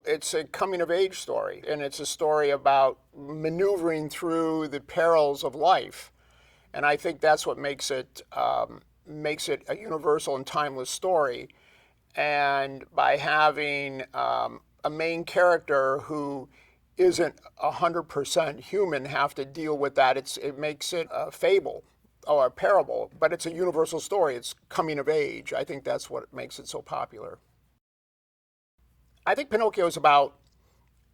It's a coming-of-age story, and it's a story about maneuvering through the perils of life. And I think that's what makes it a universal and timeless story. And by having a main character who isn't 100% human have to deal with that, it makes it a fable or a parable, but it's a universal story. It's coming of age. I think that's what makes it so popular. I think Pinocchio is about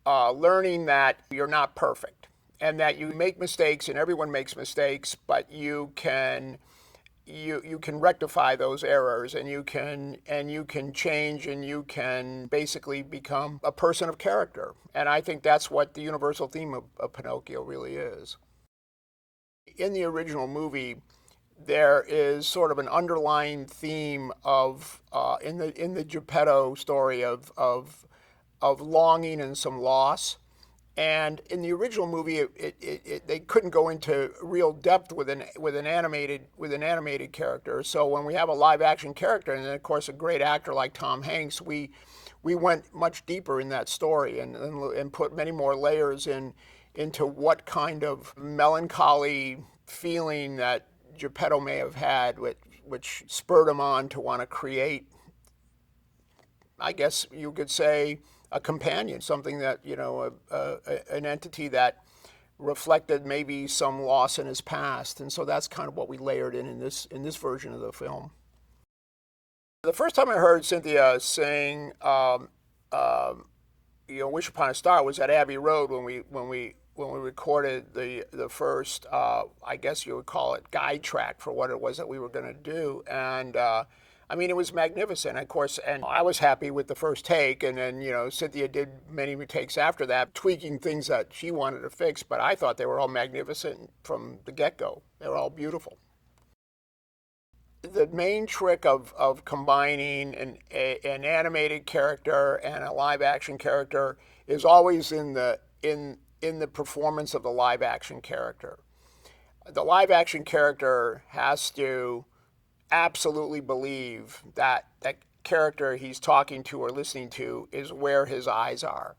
learning that you're not perfect and that you make mistakes and everyone makes mistakes, but you can rectify those errors and you can change and you can basically become a person of character. And I think that's what the universal theme of Pinocchio really is. In the original movie, there is sort of an underlying theme of in the Geppetto story of longing and some loss. And in the original movie, they couldn't go into real depth with an animated character. So when we have a live action character, and then of course a great actor like Tom Hanks, we went much deeper in that story and put many more layers into what kind of melancholy feeling that Geppetto may have had, which spurred him on to want to create, I guess you could say, a companion, something that, an entity that reflected maybe some loss in his past. And so that's kind of what we layered in this version of the film. The first time I heard Cynthia sing, "Wish Upon a Star" was at Abbey Road when we recorded the first, I guess you would call it, guide track for what it was that we were going to do. And I mean, it was magnificent, of course, and I was happy with the first take, and then, Cynthia did many takes after that, tweaking things that she wanted to fix, but I thought they were all magnificent from the get-go. They were all beautiful. The main trick of combining an animated character and a live-action character is always in the performance of the live-action character. The live-action character has to absolutely believe that that character he's talking to or listening to is where his eyes are.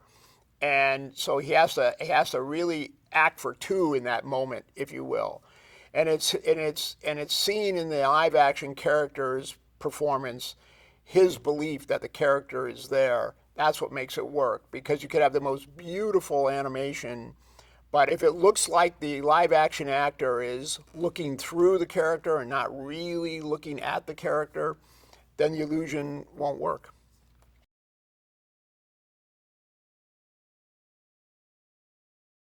And so he has to really act for two in that moment, if you will. And it's seen in the live action character's performance, his belief that the character is there. That's what makes it work, because you could have the most beautiful animation, but if it looks like the live action actor is looking through the character and not really looking at the character, then the illusion won't work.